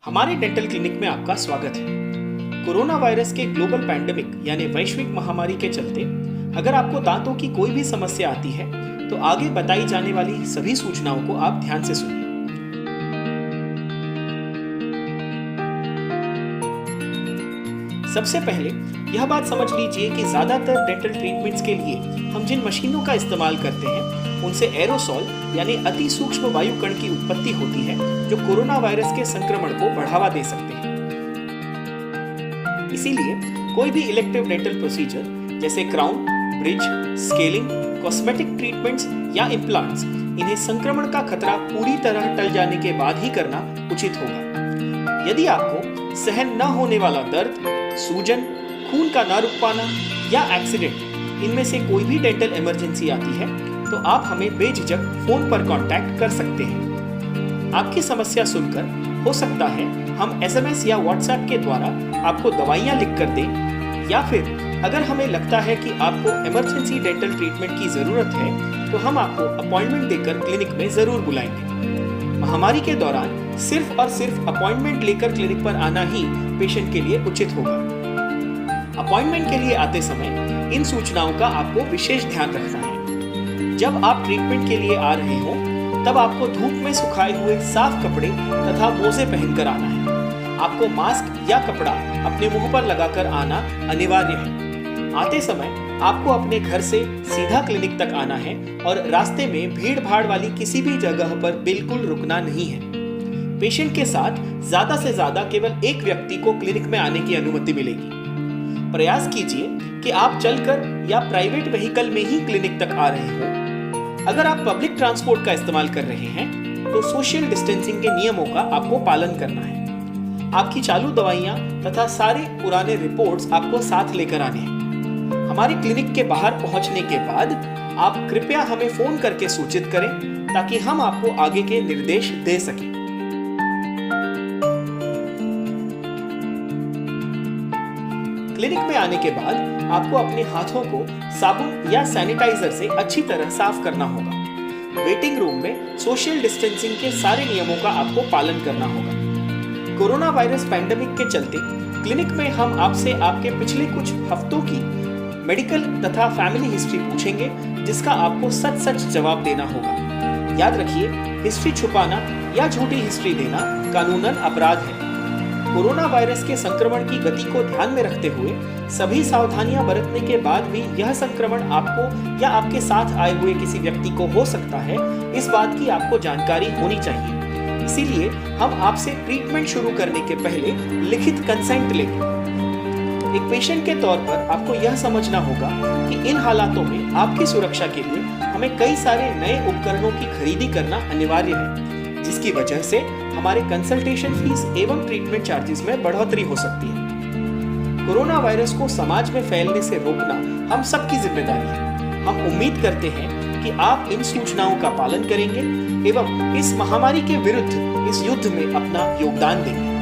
हमारे dental clinic में आपका स्वागत है। कोरोना वायरस के ग्लोबल पैंडेमिक यानी वैश्विक महामारी के चलते अगर आपको दांतों की कोई भी समस्या आती है तो आगे बताई जाने वाली सभी सूचनाओं को आप ध्यान से सुनिए। सबसे पहले यह बात समझ लीजिए कि ज्यादातर डेंटल ट्रीटमेंट्स के लिए हम जिन मशीनों का इस्तेमाल करते हैं उनसे एरोसॉल यानी अति सूक्ष्म वायु कण की उत्पत्ति होती है जो कोरोना वायरस के संक्रमण को बढ़ावा दे सकते हैं। इसीलिए कोई भी इलेक्टिव डेंटल प्रोसीजर जैसे crown, bridge, scaling, cosmetic treatments या इम्प्लांट्स इन्हें संक्रमण का खतरा पूरी तरह टल जाने के बाद ही करना उचित होगा। यदि आपको सहन न होने वाला दर्द, सूजन, खून का न रुक पाना या एक्सीडेंट इनमें से कोई भी डेंटल इमरजेंसी आती है तो आप हमें बेझिझक फोन पर कांटेक्ट कर सकते हैं। आपकी समस्या सुनकर हो सकता है हम एसएमएस या व्हाट्सएप के द्वारा आपको दवाइयां लिख कर दें, या फिर अगर हमें लगता है कि आपको इमरजेंसी डेंटल ट्रीटमेंट की जरूरत है तो हम आपको अपॉइंटमेंट देकर क्लिनिक में जरूर बुलाएंगे। महामारी के दौरान सिर्फ और सिर्फ अपॉइंटमेंट लेकर क्लिनिक पर आना ही पेशेंट के लिए उचित होगा। अपॉइंटमेंट के लिए आते समय इन सूचनाओं का आपको विशेष ध्यान रखना है। जब आप ट्रीटमेंट के लिए आ रहे हो तब आपको धूप में सुखाए हुए साफ कपड़े तथा मोजे पहनकर आना है। आपको मास्क या कपड़ा अपने मुंह पर लगाकर आना अनिवार्य है। आते समय आपको अपने घर से सीधा क्लिनिक तक आना है और रास्ते में भीड़ भाड़ वाली किसी भी जगह पर बिल्कुल रुकना नहीं है। पेशेंट के साथ ज्यादा से ज्यादा केवल एक व्यक्ति को क्लिनिक में आने की अनुमति मिलेगी। प्रयास कीजिए कि आप चलकर या प्राइवेट व्हीकल में ही क्लिनिक तक आ रहे हो। अगर आप पब्लिक ट्रांसपोर्ट का इस्तेमाल कर रहे हैं तो सोशल डिस्टेंसिंग के नियमों का आपको पालन करना है। आपकी चालू दवाइयां तथा सारे पुराने रिपोर्ट्स आपको साथ लेकर आने हैं। हमारी क्लिनिक के बाहर पहुंचने के बाद आप कृपया हमें फोन करके सूचित करें ताकि हम आपको आगे के निर्देश दे सकें। क्लिनिक में आने के बाद आपको अपने हाथों को साबुन या सैनिटाइजर से अच्छी तरह साफ करना होगा। वेटिंग रूम में सोशल डिस्टेंसिंग के सारे नियमों का आपको पालन करना होगा। कोरोना वायरस पैंडेमिक के चलते क्लिनिक में हम आपसे आपके पिछले कुछ हफ्तों की मेडिकल तथा फैमिली हिस्ट्री पूछेंगे जिसका आपको सच सच जवाब देना होगा। याद रखिए, हिस्ट्री छुपाना या झूठी हिस्ट्री देना कानूनन अपराध है। कोरोना वायरस के संक्रमण की गति को ध्यान में रखते हुए सभी सावधानियां बरतने के बाद भी यह संक्रमण आपको या आपके साथ आए हुए किसी व्यक्ति को हो सकता है, इस बात की आपको जानकारी होनी चाहिए। इसीलिए हम आपसे ट्रीटमेंट शुरू करने के पहले लिखित कंसेंट लेंगे। एक पेशेंट के तौर पर आपको यह समझना होगा कि इन हालातों में आपकी सुरक्षा के लिए हमें कई सारे नए उपकरणों की खरीदी करना अनिवार्य है, जिसकी वजह से हमारे कंसल्टेशन फीस एवं ट्रीटमेंट चार्जेस में बढ़ोतरी हो सकती है। कोरोना वायरस को समाज में फैलने से रोकना हम सबकी जिम्मेदारी है। हम उम्मीद करते हैं कि आप इन सूचनाओं का पालन करेंगे एवं इस महामारी के विरुद्ध इस युद्ध में अपना योगदान देंगे।